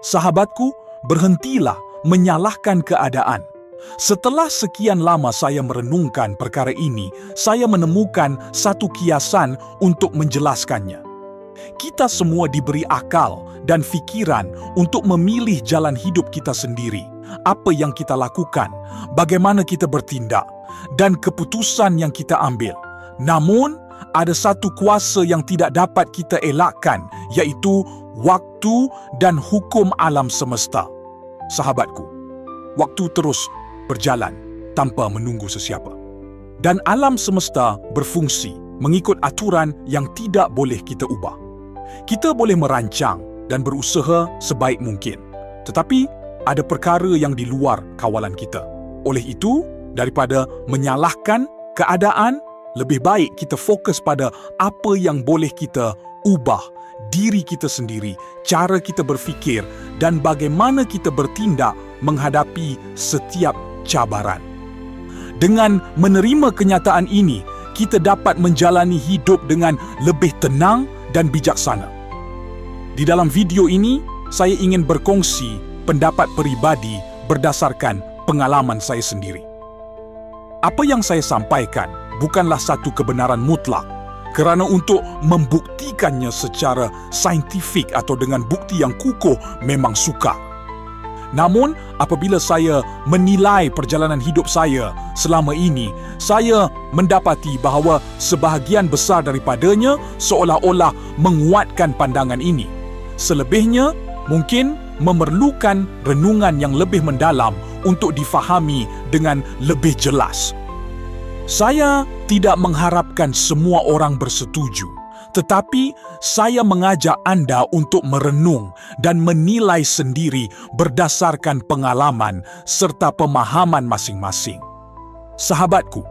Sahabatku, berhentilah menyalahkan keadaan. Setelah sekian lama saya merenungkan perkara ini, saya menemukan satu kiasan untuk menjelaskannya. Kita semua diberi akal dan fikiran untuk memilih jalan hidup kita sendiri. Apa yang kita lakukan, bagaimana kita bertindak, dan keputusan yang kita ambil. Namun, ada satu kuasa yang tidak dapat kita elakkan, yaitu waktu dan hukum alam semesta. Sahabatku, waktu terus berjalan tanpa menunggu sesiapa. Dan alam semesta berfungsi mengikut aturan yang tidak boleh kita ubah. Kita boleh merancang dan berusaha sebaik mungkin, tetapi ada perkara yang di luar kawalan kita. Oleh itu, daripada menyalahkan keadaan, lebih baik kita fokus pada apa yang boleh kita ubah, diri kita sendiri, cara kita berfikir, dan bagaimana kita bertindak menghadapi setiap cabaran. Dengan menerima kenyataan ini, kita dapat menjalani hidup dengan lebih tenang dan bijaksana. Di dalam video ini, saya ingin berkongsi pendapat peribadi berdasarkan pengalaman saya sendiri. Apa yang saya sampaikan bukanlah satu kebenaran mutlak, kerana untuk membuktikannya secara saintifik atau dengan bukti yang kukuh memang sukar. Namun, apabila saya menilai perjalanan hidup saya selama ini, saya mendapati bahawa sebahagian besar daripadanya seolah-olah menguatkan pandangan ini. Selebihnya, mungkin memerlukan renungan yang lebih mendalam untuk difahami dengan lebih jelas. Saya tidak mengharapkan semua orang bersetuju, tetapi saya mengajak anda untuk merenung dan menilai sendiri berdasarkan pengalaman serta pemahaman masing-masing. Sahabatku,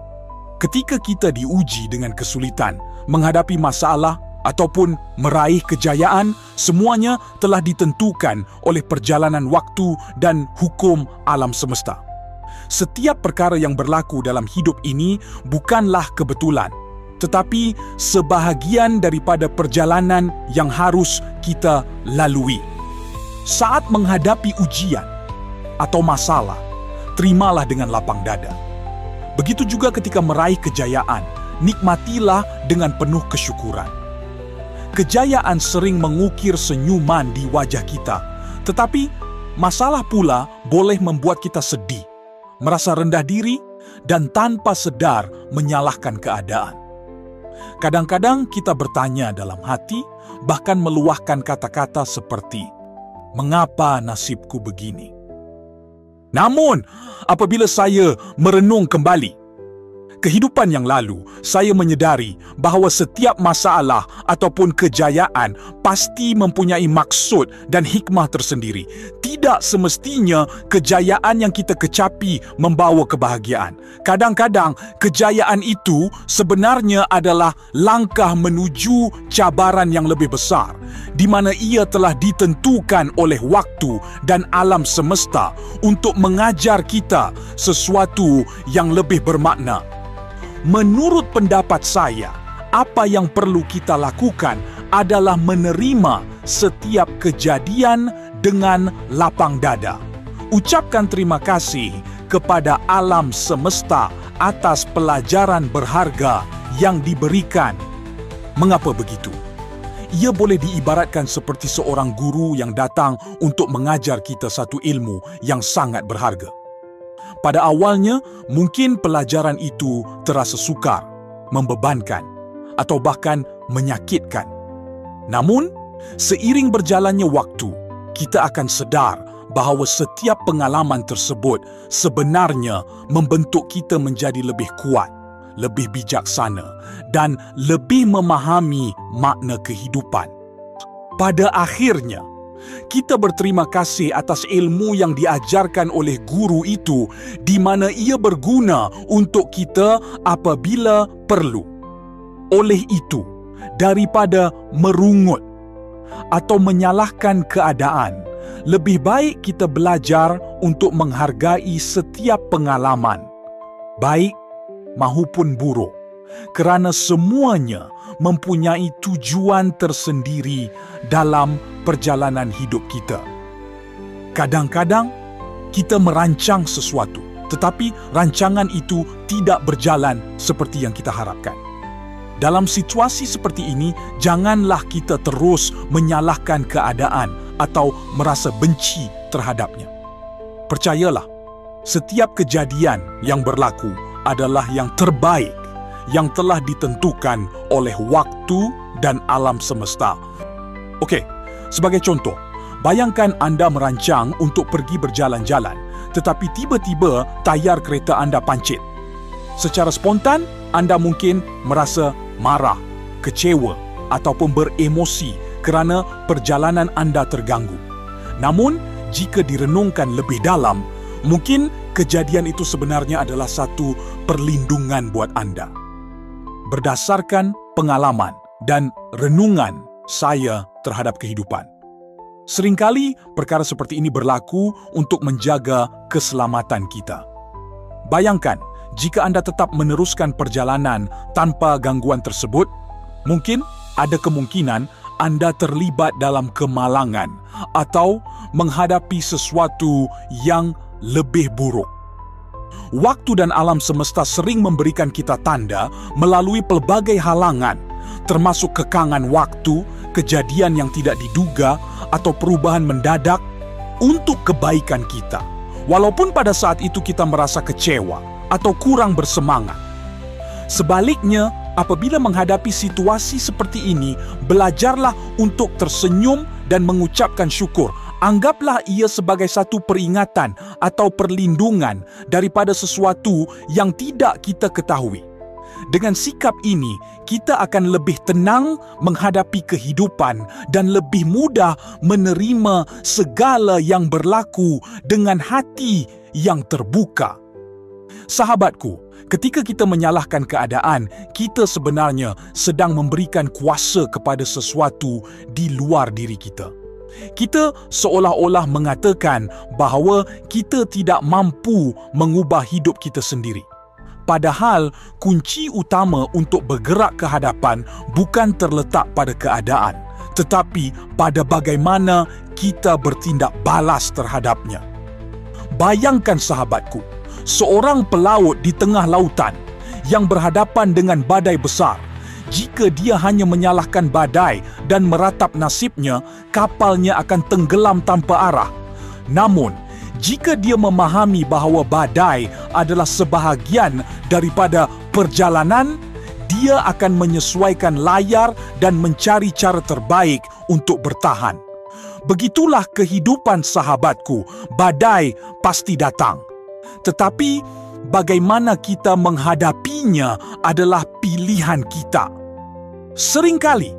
ketika kita diuji dengan kesulitan, menghadapi masalah ataupun meraih kejayaan, semuanya telah ditentukan oleh perjalanan waktu dan hukum alam semesta. Setiap perkara yang berlaku dalam hidup ini bukanlah kebetulan, tetapi sebahagian daripada perjalanan yang harus kita lalui. Saat menghadapi ujian atau masalah, terimalah dengan lapang dada. Begitu juga ketika meraih kejayaan, nikmatilah dengan penuh kesyukuran. Kejayaan sering mengukir senyuman di wajah kita, tetapi masalah pula boleh membuat kita sedih, merasa rendah diri, dan tanpa sedar menyalahkan keadaan. Kadang-kadang kita bertanya dalam hati, bahkan meluahkan kata-kata seperti, "Mengapa nasibku begini?" Namun, apabila saya merenung kembali kehidupan yang lalu, saya menyedari bahawa setiap masalah ataupun kejayaan pasti mempunyai maksud dan hikmah tersendiri. Tidak semestinya kejayaan yang kita kecapi membawa kebahagiaan. Kadang-kadang kejayaan itu sebenarnya adalah langkah menuju cabaran yang lebih besar, di mana ia telah ditentukan oleh waktu dan alam semesta untuk mengajar kita sesuatu yang lebih bermakna. Menurut pendapat saya, apa yang perlu kita lakukan adalah menerima setiap kejadian dengan lapang dada. Ucapkan terima kasih kepada alam semesta atas pelajaran berharga yang diberikan. Mengapa begitu? Ia boleh diibaratkan seperti seorang guru yang datang untuk mengajar kita satu ilmu yang sangat berharga. Pada awalnya, mungkin pelajaran itu terasa sukar, membebankan, atau bahkan menyakitkan. Namun, seiring berjalannya waktu, kita akan sedar bahawa setiap pengalaman tersebut sebenarnya membentuk kita menjadi lebih kuat, lebih bijaksana, dan lebih memahami makna kehidupan. Pada akhirnya, kita berterima kasih atas ilmu yang diajarkan oleh guru itu, di mana ia berguna untuk kita apabila perlu. Oleh itu, daripada merungut atau menyalahkan keadaan, lebih baik kita belajar untuk menghargai setiap pengalaman, baik maupun buruk, kerana semuanya mempunyai tujuan tersendiri dalam perjalanan hidup kita. Kadang-kadang kita merancang sesuatu, tetapi rancangan itu tidak berjalan seperti yang kita harapkan. Dalam situasi seperti ini, janganlah kita terus menyalahkan keadaan atau merasa benci terhadapnya. Percayalah, setiap kejadian yang berlaku adalah yang terbaik yang telah ditentukan oleh waktu dan alam semesta. Okey, sebagai contoh, bayangkan anda merancang untuk pergi berjalan-jalan, tetapi tiba-tiba tayar kereta anda pancit. Secara spontan, anda mungkin merasa marah, kecewa ataupun beremosi kerana perjalanan anda terganggu. Namun, jika direnungkan lebih dalam, mungkin kejadian itu sebenarnya adalah satu perlindungan buat anda. Berdasarkan pengalaman dan renungan saya terhadap kehidupan, seringkali perkara seperti ini berlaku untuk menjaga keselamatan kita. Bayangkan, jika anda tetap meneruskan perjalanan tanpa gangguan tersebut, mungkin ada kemungkinan anda terlibat dalam kemalangan atau menghadapi sesuatu yang lebih buruk. Waktu dan alam semesta sering memberikan kita tanda melalui pelbagai halangan, termasuk kekangan waktu, kejadian yang tidak diduga, atau perubahan mendadak untuk kebaikan kita. Walaupun pada saat itu kita merasa kecewa atau kurang bersemangat. Sebaliknya, apabila menghadapi situasi seperti ini, belajarlah untuk tersenyum dan mengucapkan syukur. Anggaplah ia sebagai satu peringatan atau perlindungan daripada sesuatu yang tidak kita ketahui. Dengan sikap ini, kita akan lebih tenang menghadapi kehidupan dan lebih mudah menerima segala yang berlaku dengan hati yang terbuka. Sahabatku, ketika kita menyalahkan keadaan, kita sebenarnya sedang memberikan kuasa kepada sesuatu di luar diri kita. Kita seolah-olah mengatakan bahawa kita tidak mampu mengubah hidup kita sendiri. Padahal, kunci utama untuk bergerak ke hadapan bukan terletak pada keadaan, tetapi pada bagaimana kita bertindak balas terhadapnya. Bayangkan sahabatku, seorang pelaut di tengah lautan yang berhadapan dengan badai besar. Jika dia hanya menyalahkan badai dan meratap nasibnya, kapalnya akan tenggelam tanpa arah. Namun, jika dia memahami bahawa badai adalah sebahagian daripada perjalanan, dia akan menyesuaikan layar dan mencari cara terbaik untuk bertahan. Begitulah kehidupan sahabatku, badai pasti datang. Tetapi, bagaimana kita menghadapinya adalah pilihan kita. Seringkali,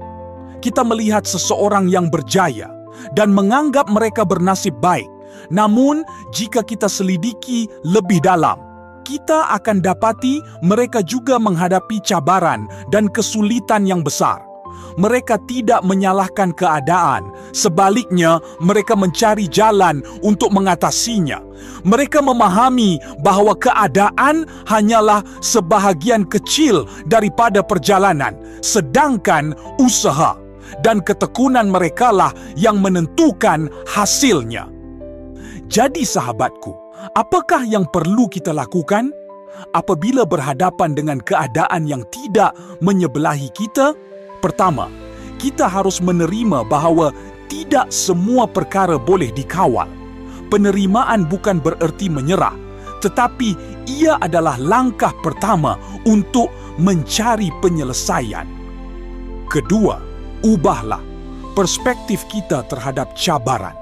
kita melihat seseorang yang berjaya dan menganggap mereka bernasib baik. Namun, jika kita selidiki lebih dalam, kita akan dapati mereka juga menghadapi cabaran dan kesulitan yang besar. Mereka tidak menyalahkan keadaan, sebaliknya mereka mencari jalan untuk mengatasinya. Mereka memahami bahawa keadaan hanyalah sebahagian kecil daripada perjalanan, sedangkan usaha dan ketekunan merekalah yang menentukan hasilnya. Jadi sahabatku, apakah yang perlu kita lakukan apabila berhadapan dengan keadaan yang tidak menyebelahi kita? Pertama, kita harus menerima bahawa tidak semua perkara boleh dikawal. Penerimaan bukan bererti menyerah, tetapi ia adalah langkah pertama untuk mencari penyelesaian. Kedua, ubahlah perspektif kita terhadap cabaran.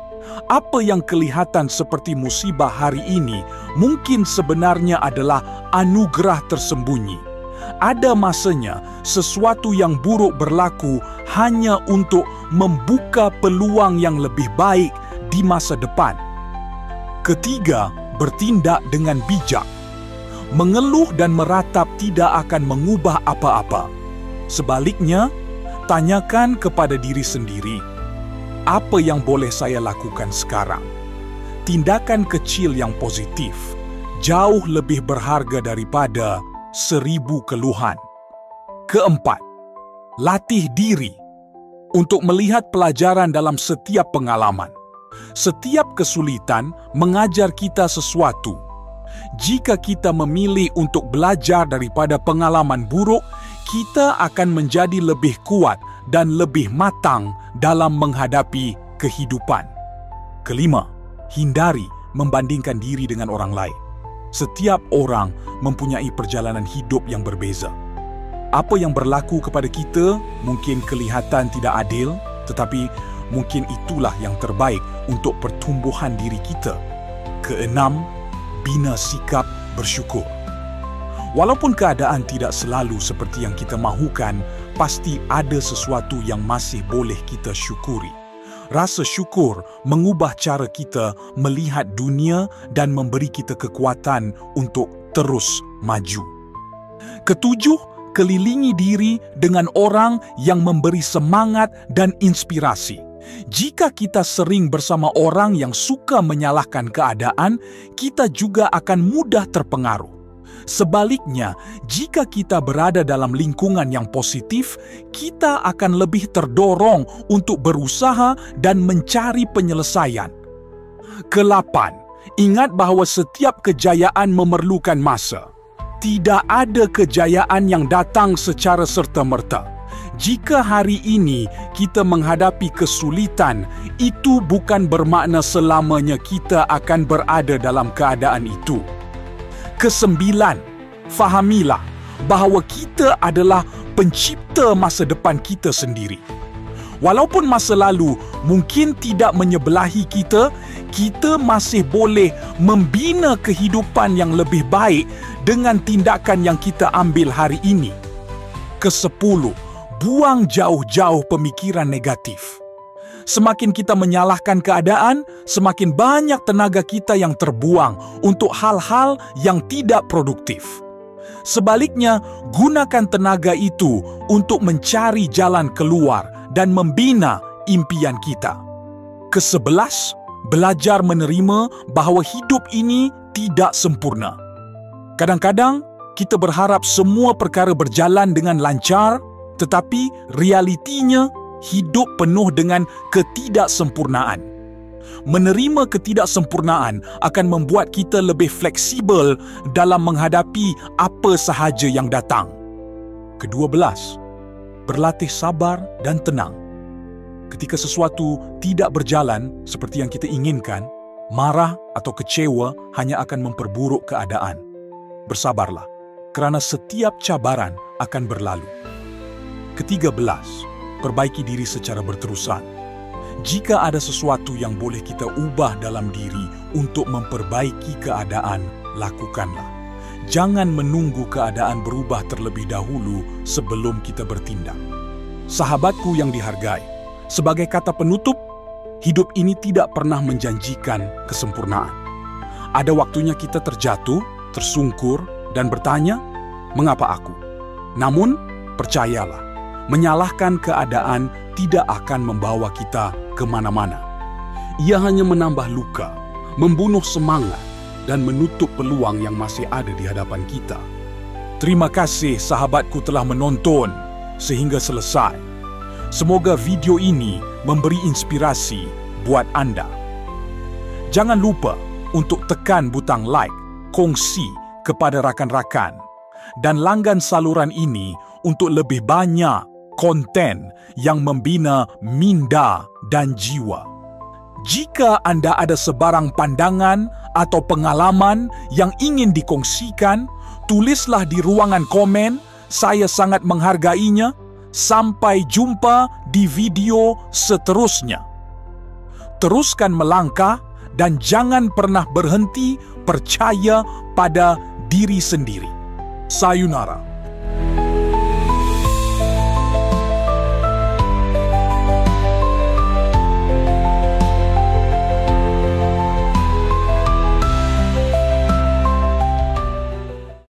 Apa yang kelihatan seperti musibah hari ini mungkin sebenarnya adalah anugerah tersembunyi. Ada masanya sesuatu yang buruk berlaku hanya untuk membuka peluang yang lebih baik di masa depan. Ketiga, bertindak dengan bijak. Mengeluh dan meratap tidak akan mengubah apa-apa. Sebaliknya, tanyakan kepada diri sendiri, apa yang boleh saya lakukan sekarang? Tindakan kecil yang positif jauh lebih berharga daripada 1000 keluhan. Keempat, latih diri untuk melihat pelajaran dalam setiap pengalaman. Setiap kesulitan mengajar kita sesuatu. Jika kita memilih untuk belajar daripada pengalaman buruk, kita akan menjadi lebih kuat dan lebih matang dalam menghadapi kehidupan. Kelima, hindari membandingkan diri dengan orang lain. Setiap orang mempunyai perjalanan hidup yang berbeza. Apa yang berlaku kepada kita mungkin kelihatan tidak adil, tetapi mungkin itulah yang terbaik untuk pertumbuhan diri kita. Keenam, bina sikap bersyukur. Walaupun keadaan tidak selalu seperti yang kita mahukan, pasti ada sesuatu yang masih boleh kita syukuri. Rasa syukur mengubah cara kita melihat dunia dan memberi kita kekuatan untuk terus maju. Ketujuh, kelilingi diri dengan orang yang memberi semangat dan inspirasi. Jika kita sering bersama orang yang suka menyalahkan keadaan, kita juga akan mudah terpengaruh. Sebaliknya, jika kita berada dalam lingkungan yang positif, kita akan lebih terdorong untuk berusaha dan mencari penyelesaian. Ke-8, ingat bahawa setiap kejayaan memerlukan masa. Tidak ada kejayaan yang datang secara serta-merta. Jika hari ini kita menghadapi kesulitan, itu bukan bermakna selamanya kita akan berada dalam keadaan itu. Ke-9, fahamilah bahawa kita adalah pencipta masa depan kita sendiri. Walaupun masa lalu mungkin tidak menyebelahi kita, kita masih boleh membina kehidupan yang lebih baik dengan tindakan yang kita ambil hari ini. Ke-10, buang jauh-jauh pemikiran negatif. Semakin kita menyalahkan keadaan, semakin banyak tenaga kita yang terbuang untuk hal-hal yang tidak produktif. Sebaliknya, gunakan tenaga itu untuk mencari jalan keluar dan membina impian kita. Ke-11, belajar menerima bahawa hidup ini tidak sempurna. Kadang-kadang, kita berharap semua perkara berjalan dengan lancar, tetapi realitinya hidup penuh dengan ketidaksempurnaan. Menerima ketidaksempurnaan akan membuat kita lebih fleksibel dalam menghadapi apa sahaja yang datang. Ke-12, berlatih sabar dan tenang. Ketika sesuatu tidak berjalan seperti yang kita inginkan, marah atau kecewa hanya akan memperburuk keadaan. Bersabarlah, kerana setiap cabaran akan berlalu. Ke-13, perbaiki diri secara berterusan. Jika ada sesuatu yang boleh kita ubah dalam diri untuk memperbaiki keadaan, lakukanlah. Jangan menunggu keadaan berubah terlebih dahulu sebelum kita bertindak. Sahabatku yang dihargai, sebagai kata penutup, hidup ini tidak pernah menjanjikan kesempurnaan. Ada waktunya kita terjatuh, tersungkur, dan bertanya, mengapa aku? Namun, percayalah, menyalahkan keadaan tidak akan membawa kita ke mana-mana. Ia hanya menambah luka, membunuh semangat, dan menutup peluang yang masih ada di hadapan kita. Terima kasih sahabatku telah menonton sehingga selesai. Semoga video ini memberi inspirasi buat anda. Jangan lupa untuk tekan butang like, kongsi kepada rakan-rakan, dan langgan saluran ini untuk lebih banyak konten yang membina minda dan jiwa. Jika anda ada sebarang pandangan atau pengalaman yang ingin dikongsikan, tulislah di ruangan komen. Saya sangat menghargainya. Sampai jumpa di video seterusnya. Teruskan melangkah dan jangan pernah berhenti percaya pada diri sendiri. Sayonara.